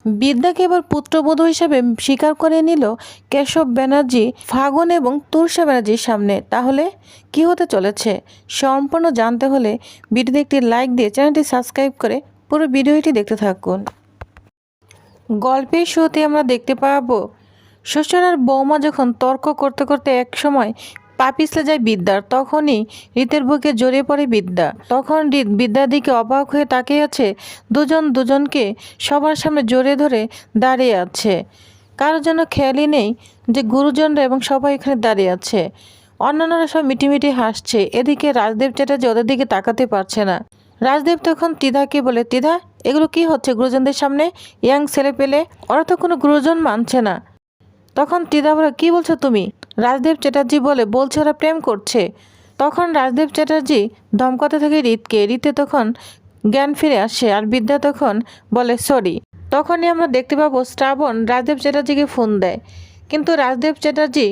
বিদ্যাকে এবার পুত্রবধূ হিসেবে স্বীকার করে নিল কেশব ব্যানার্জি ফাগুন এবং তুষার ব্যানার্জির সামনে। তাহলে কি হতে চলেছে সম্পূর্ণ জানতে হলে ভিডিওতে একটি লাইক দিয়ে চ্যানেলটি সাবস্ক্রাইব করে পুরো ভিডিওটি দেখতে থাকুন। গল্পের শুরুতে আমরা দেখতে পাবো শ্বশুর আর বৌমা যখন তর্ক করতে করতে এক সময় পা পিছলে যায় বিদ্যার, তখনই রীতের বুকে জড়িয়ে পড়ে বিদ্যা। তখন রীত বিদ্যার দিকে অবাক হয়ে তাকিয়ে আছে। দুজন দুজনকে সবার সামনে জড়িয়ে ধরে দাঁড়িয়ে আছে। কারোর জন্য খেয়ালই নেই যে গুরুজনরা এবং সবাই এখানে দাঁড়িয়ে আছে। অন্যান্যরা সব মিটিমিটি হাসছে। এদিকে রাজদেব চ্যাটার্জি ওদের দিকে তাকাতে পারছে না। রাজদেব তখন তিধাকে বলে, তিধা, এগুলো কি হচ্ছে গুরুজনদের সামনে? ইয়াং ছেলে পেলে, ওরা তো কোনো গুরুজন মানছে না। তখন তিধা বলে, কি বলছো তুমি? রাজদেব চ্যাটার্জি বলছে ওরা প্রেম করছে। তখন রাজদেব চ্যাটার্জি ধমকাতে থাকে রীতকে। রীতে তখন জ্ঞান ফিরে আসে আর বিদ্যা তখন বলে সরি। তখনই আমরা দেখতে পাবো শ্রাবণ রাজদেব চ্যাটার্জিকে ফোন দেয়, কিন্তু রাজদেব চ্যাটার্জি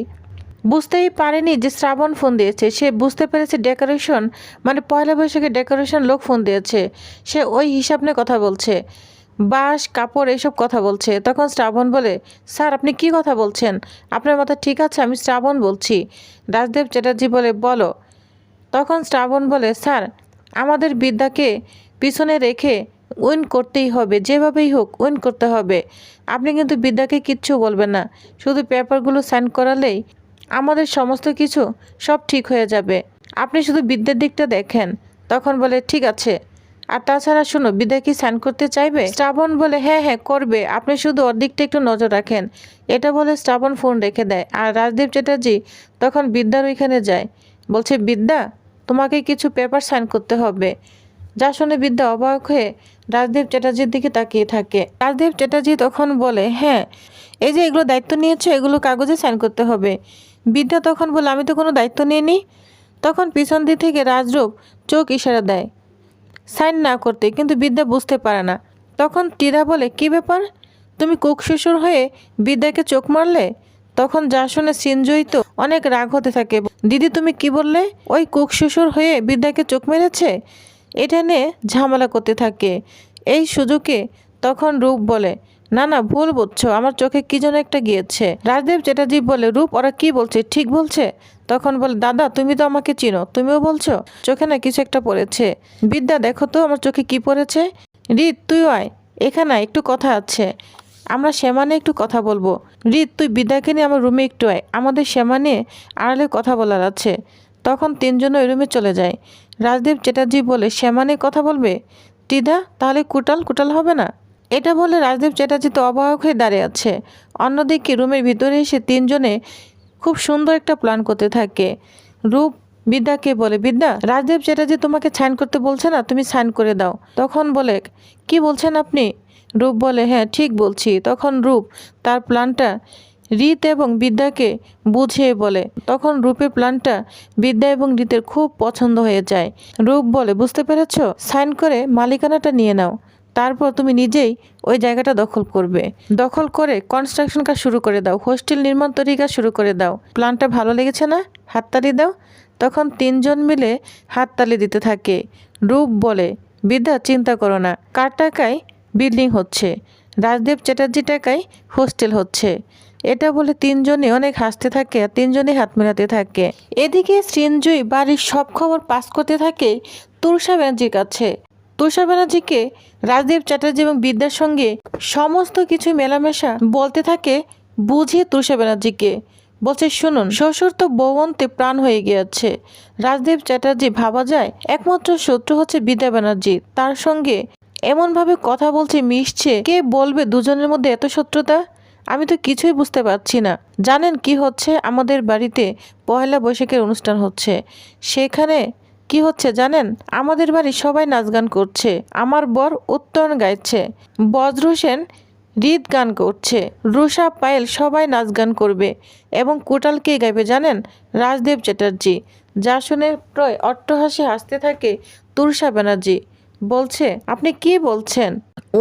বুঝতেই পারেনি যে শ্রাবণ ফোন দিয়েছে। সে বুঝতে পেরেছে ডেকোরেশন মানে পয়লা বৈশাখে ডেকোরেশন লোক ফোন দিয়েছে। সে ওই হিসাব নিয়ে কথা বলছে, বাঁশ কাপড় এইসব কথা বলছে। তখন শ্রাবণ বলে, স্যার আপনি কি কথা বলছেন? আপনার মাথা ঠিক আছে? আমি শ্রাবণ বলছি। রাজদেব চ্যাটার্জি বলে, বলো। তখন শ্রাবণ বলে, স্যার আমাদের বিদ্যাকে পিছনে রেখে উইন করতেই হবে, যেভাবেই হোক উইন করতে হবে। আপনি কিন্তু বিদ্যাকে কিচ্ছু বলবেন না, শুধু পেপারগুলো সাইন করালেই আমাদের সমস্ত কিছু সব ঠিক হয়ে যাবে। আপনি শুধু বিদ্যার দিকটা দেখেন। তখন বলে, ঠিক আছে, আর তাছাড়া শুনো, বিদ্যা কি সাইন করতে চাইবে? শ্রাবণ বলে, হ্যাঁ হ্যাঁ করবে, আপনি শুধু ওর দিকটা একটু নজর রাখেন। এটা বলে শ্রাবণ ফোন রেখে দেয়। আর রাজদেব চ্যাটার্জি তখন বিদ্যার ওইখানে যায়, বলছে, বিদ্যা তোমাকে কিছু পেপার সাইন করতে হবে। যা শুনে বিদ্যা অবাক হয়ে রাজদেব চ্যাটার্জির দিকে তাকিয়ে থাকে। রাজদেব চ্যাটার্জি তখন বলে, হ্যাঁ এই যে এগুলো দায়িত্ব নিয়েছে, এগুলো কাগজে সাইন করতে হবে। বিদ্যা তখন বলে, আমি তো কোনো দায়িত্ব নিইনি। তখন পিছন দিক থেকে রাজরূপ চোখ ইশারা দেয় সাইন না করতে, কিন্তু বিদ্যা বুঝতে পারে না। তখন টিরা বলে, কি ব্যাপার, তুমি কুক শ্বশুর হয়ে বিদ্যাকে চোখ মারলে? তখন যা শুনে সিনজয়ী তো অনেক রাগ হতে থাকে। দিদি তুমি কি বললে? ওই কুক শ্বশুর হয়ে বিদ্যাকে চোখ মেরেছে? এটা নিয়ে ঝামেলা করতে থাকে। এই সুযোগে তখন রূপ বলে, না না ভুল বুঝছো, আমার চোখে কি যেন একটা গিয়েছে। রাজদেব চ্যাটার্জি বলে, রূপ ওরা কি বলছে, ঠিক বলছে? তখন বলে, দাদা তুমি তো আমাকে চিনো, তুমিও বলছো চোখে না কিছু একটা পড়েছে। বিদ্যা দেখো তো আমার চোখে কি পড়েছে। রীত তুই আয়, এখানে একটু কথা আছে, আমরা শ্যামা নিয়ে একটু কথা বলবো। রীত তুই বিদ্যাকে নিয়ে আমার রুমে একটু আয়, আমাদের শ্যামা নিয়ে আড়ালে কথা বলার আছে। তখন তিনজন ওই রুমে চলে যায়। রাজদেব চ্যাটার্জি বলে, শ্যামা নিয়ে কথা বলবে? টিদা তাহলে কুটাল হবে না? এটা বলে রাজদেব চ্যাটার্জি তো অবাক হয়ে দাঁড়িয়ে আছে। অন্যদিকে রুমের ভিতরে এসে তিনজনে খুব সুন্দর একটা প্ল্যান করতে থাকে। রূপ বিদ্যাকে বলে, বিদ্যা রাজদেব চ্যাটার্জি তোমাকে সাইন করতে বলছে না, তুমি সাইন করে দাও। তখন বলে, কি বলছেন আপনি? রূপ বলে, হ্যাঁ ঠিক বলছি। তখন রূপ তার প্ল্যানটা রীত এবং বিদ্যাকে বুঝিয়ে বলে। তখন রূপের প্ল্যানটা বিদ্যা এবং রীতের খুব পছন্দ হয়ে যায়। রূপ বলে, বুঝতে পেরেছ, সাইন করে মালিকানাটা নিয়ে নাও, তারপর তুমি নিজেই ওই জায়গাটা দখল করবে। দখল করে কনস্ট্রাকশন কাজ শুরু করে দাও, হোস্টেল নির্মাণ তৈরি কাজ শুরু করে দাও। প্ল্যানটা ভালো লেগেছে না? হাততালি দাও। তখন তিনজন মিলে হাততালি দিতে থাকে। রূপ বলে, বিদ্যা চিন্তা করো না, কার টাকায় বিল্ডিং হচ্ছে, রাজদেব চ্যাটার্জি টাকায় হোস্টেল হচ্ছে। এটা বলে তিনজনে অনেক হাসতে থাকে আর তিনজনে হাত মেলাতে থাকে। এদিকে সৃঞ্জয় বাড়ির সব খবর পাস করতে থাকে তুষার ব্যানার্জির কাছে। তুষার ব্যানার্জিকে রাজদেব চ্যাটার্জি এবং বিদ্যার সঙ্গে সমস্ত কিছু মেলামেশা বলতে থাকে বুঝিয়ে। তুষার ব্যানার্জিকে বলছে, শুনুন, শ্বশুর তো বৌবন্তে প্রাণ হয়ে গিয়েছে। রাজদেব চ্যাটার্জি ভাবা যায় একমাত্র শত্রু হচ্ছে বিদ্যা ব্যানার্জি, তার সঙ্গে এমনভাবে কথা বলছে, মিশছে, কে বলবে দুজনের মধ্যে এত শত্রুতা? আমি তো কিছুই বুঝতে পারছি না। জানেন কি হচ্ছে? আমাদের বাড়িতে পয়লা বৈশাখের অনুষ্ঠান হচ্ছে। সেখানে কি হচ্ছে জানেন? আমাদের বাড়ি সবাই নাচ গান করছে, আমার বর উত্তরণ গাইছে, বজ্র সেন রীত গান করছে, রুষা পায়েল সবাই নাচ গান করবে, এবং কোটাল কে গাইবে জানেন? রাজদেব চ্যাটার্জি। যা শুনে প্রায় অট্টহাসি হাসতে থাকে তুষার ব্যানার্জি। বলছে, আপনি কি বলছেন?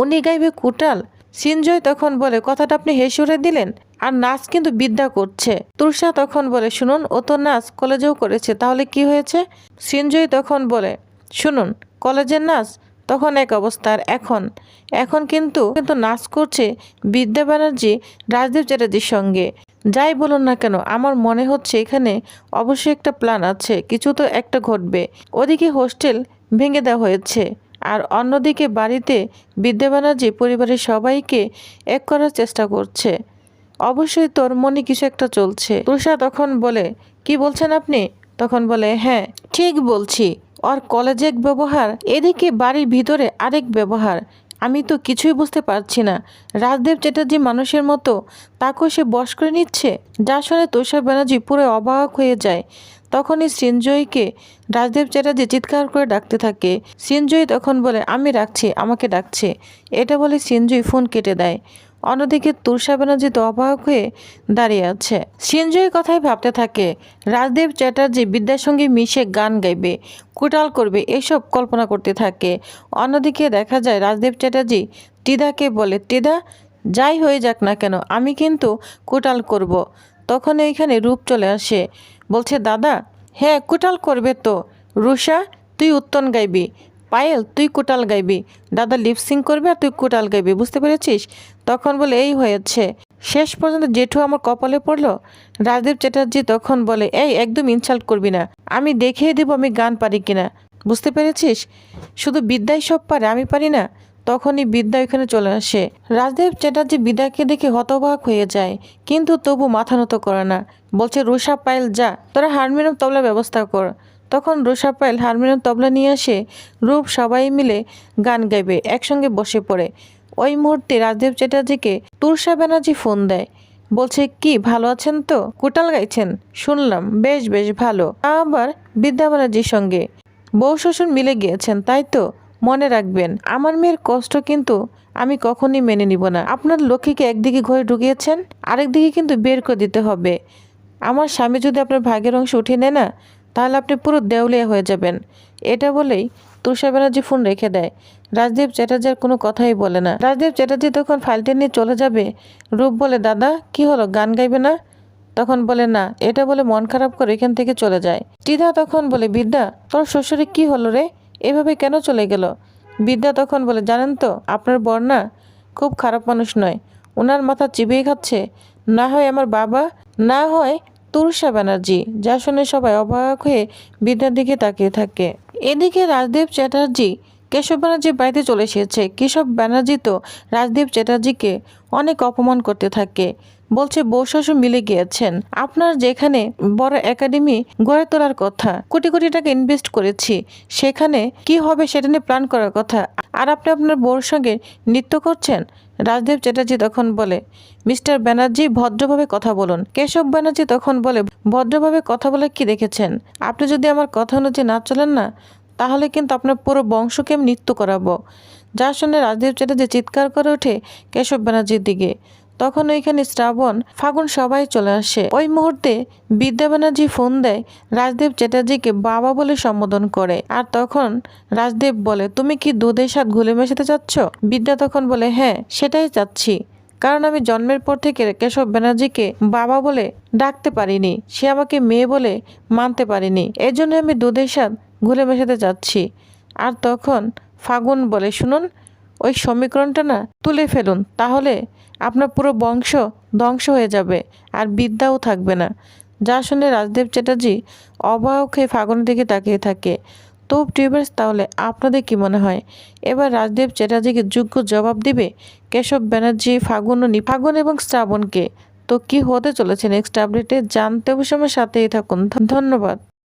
উনি গাইবে কোটাল? সিনজয় তখন বলে, কথাটা আপনি হেসে দিলেন, আর নাচ কিন্তু বিদ্যা করছে। তুষার তখন বলে, শুনুন, ও তো নাচ কলেজেও করেছে, তাহলে কি হয়েছে? সিনজয় তখন বলে, শুনুন, কলেজের নাচ তখন এক অবস্থা। আর এখন এখন কিন্তু কিন্তু নাচ করছে বিদ্যা ব্যানার্জি রাজদীপ চ্যাটার্জির সঙ্গে। যাই বলুন না কেন, আমার মনে হচ্ছে এখানে অবশ্যই একটা প্ল্যান আছে, কিছু তো একটা ঘটবে। ওদিকে হোস্টেল ভেঙে দেওয়া হয়েছে, আর অন্যদিকে বাড়িতে বিদ্যা ব্যানার্জি পরিবারের সবাইকে এক করার চেষ্টা করছে। অবশ্যই তোর মনে কিছু একটা চলছে। তুষার তখন বলে, কি বলছেন আপনি? তখন বলে, হ্যাঁ ঠিক বলছি, ওর কলেজে এক ব্যবহার, এদিকে বাড়ির ভিতরে আরেক ব্যবহার। আমি তো কিছুই বুঝতে পারছি না। রাজদীপ চ্যাটার্জি মানুষের মতো তাকেও সে বশ করে নিচ্ছে। যা শুনে তুষার ব্যানার্জি পুরো অবাক হয়ে যায়। তখনই সৃঞ্জয়কে রাজদীপ চ্যাটার্জি চিৎকার করে ডাকতে থাকে। সৃঞ্জয় তখন বলে, আমি রাখছি, আমাকে ডাকছে। এটা বলে সৃঞ্জয় ফোন কেটে দেয়। অন্যদিকে তুষার ব্যানার্জি তো অবাক হয়ে দাঁড়িয়ে আছে। সৃঞ্জয়ের কথাই ভাবতে থাকে। রাজদীপ চ্যাটার্জি বিদ্যার সঙ্গে মিশে গান গাইবে, কুটাল করবে, এসব কল্পনা করতে থাকে। অন্যদিকে দেখা যায় রাজদীপ চ্যাটার্জি টিদাকে বলে, টিদা যাই হয়ে যাক না কেন আমি কিন্তু কুটাল করব। তখন এইখানে রূপ চলে আসে, বলছে, দাদা হ্যাঁ কুটাল করবে তো। রুষা তুই উত্তন গাইবি, পায়েল তুই কুটাল গাইবি, দাদা লিপসিং করবে আর তুই কুটাল গাইবি, বুঝতে পেরেছিস? তখন বলে, এই হয়েছে। শেষ পর্যন্ত জেঠু আমার কপালে পড়লো। রাজদীপ চ্যাটার্জি তখন বলে, এই একদম ইনসাল্ট করবি না, আমি দেখিয়ে দেবো আমি গান পারি কিনা, বুঝতে পেরেছিস? শুধু বিদ্যাই সব পারে, আমি পারি না। তখনই বিদ্যা এখানে চলে আসে। রাজদীপ চ্যাটার্জি বিদ্যাকে দেখে হতবাক হয়ে যায়, কিন্তু তবু মাথা নত করে না। বলছে, রুষা পায়েল যা, তোরা হারমোনিয়াম তবলার ব্যবস্থা কর। তখন রুষা পায়েল হারমোনিয়াম তবলা নিয়ে আসে। রূপ সবাই মিলে গান গাইবে, একসঙ্গে বসে পড়ে। ওই মুহূর্তে রাজদীপ চ্যাটার্জিকে তুষার ব্যানার্জি ফোন দেয়। বলছে, কি ভালো আছেন তো? কুটাল গাইছেন শুনলাম, বেশ বেশ ভালো। আবার বিদ্যা ব্যানার্জির সঙ্গে বউ শ্বশুর মিলে গিয়েছেন তাই তো? মনে রাখবেন, আমার মেয়ের কষ্ট কিন্তু আমি কখনই মেনে নিব না। আপনার লক্ষ্মীকে একদিকে ঘরে ঢুকিয়েছেন, আরেকদিকে কিন্তু বের করে দিতে হবে। আমার স্বামী যদি আপনার ভাগের অংশ উঠিয়ে নেয় না, তাহলে আপনি পুরো দেউলিয়া হয়ে যাবেন। এটা বলেই তুষার ব্যানার্জি ফোন রেখে দেয়। রাজদীপ চ্যাটার্জি আর কোনো কথাই বলে না। রাজদীপ চ্যাটার্জি তখন ফাইলটা নিয়ে চলে যাবে। রূপ বলে, দাদা কি হলো, গান গাইবে না? তখন বলে, না। এটা বলে মন খারাপ করে এখান থেকে চলে যায়। টিদা তখন বলে, বিদ্যা তোর শ্বশুরে কি হলো রে, এভাবে কেন চলে গেল? বিদ্যা তখন বলে, জানেন তো আপনার বর না খুব খারাপ মানুষ নয়, ওনার মাথা চিবিয়ে খাচ্ছে। না হয় আমার বাবা, না হয় তুষার ব্যানার্জি। যা শুনে সবাই অবাক হয়ে বিদ্যার দিকে তাকিয়ে থাকে। এদিকে রাজদীপ চ্যাটার্জি কেশব ব্যানার্জির বাড়িতে চলে এসেছে। কেশব ব্যানার্জি তো রাজদীপ চ্যাটার্জিকে অনেক অপমান করতে থাকে। বলছে, বউ শ্বশুর মিলে গিয়েছেন, আপনার যেখানে বড় একাডেমি গড়ে তোলার কথা, কোটি কোটি টাকা ইনভেস্ট করেছি, সেখানে কি হবে সেটা নিয়ে প্ল্যান করার কথা, আর আপনি আপনার বউর সঙ্গে নৃত্য করছেন। রাজদীপ চ্যাটার্জি তখন বলে, মিস্টার ব্যানার্জি ভদ্রভাবে কথা বলুন। কেশব ব্যানার্জি তখন বলে, ভদ্রভাবে কথা বলে কি দেখেছেন? আপনি যদি আমার কথা অনুযায়ী না চলেন না, তাহলে কিন্তু আপনার পুরো বংশকে আমি নৃত্য করাবো। যা শুনে রাজদীপ চ্যাটার্জি চিৎকার করে ওঠে কেশব ব্যানার্জির দিকে। তখন ওইখানে শ্রাবণ, ফাগুন সবাই চলে আসে। ওই মুহূর্তে বিদ্যা ব্যানার্জি ফোন দেয় রাজদীপ চ্যাটার্জিকে বাবা বলে সম্বোধন করে। আর তখন রাজদীপ বলে, তুমি কি দুধের সাথে ঘুলে মেশাতে চাচ্ছ? বিদ্যা তখন বলে, হ্যাঁ সেটাই চাচ্ছি, কারণ আমি জন্মের পর থেকে কেশব ব্যানার্জিকে বাবা বলে ডাকতে পারিনি, সে আমাকে মেয়ে বলে মানতে পারিনি, এজন্য আমি দুধের সাথে ঘুলে মেশাতে চাচ্ছি। আর তখন ফাগুন বলে, শুনুন, ওই সমীকরণটা না তুলে ফেলুন, তাহলে আপনার পুরো বংশ ধ্বংস হয়ে যাবে আর বিদ্যাও থাকবে না। যা শুনে রাজদীপ চ্যাটার্জি অবাক হয়ে ফাগুনের দিকে তাকিয়ে থাকে। তো টিউবার্স, তাহলে আপনাদের কি মনে হয় এবার রাজদীপ চ্যাটার্জিকে যোগ্য জবাব দিবে কেশব ব্যানার্জি, ফাগুন এবং শ্রাবণকে? তো কি হতে চলেছে নেক্সট আপডেটে জানতে অবশ্যই আমার সাথেই থাকুন। ধন্যবাদ।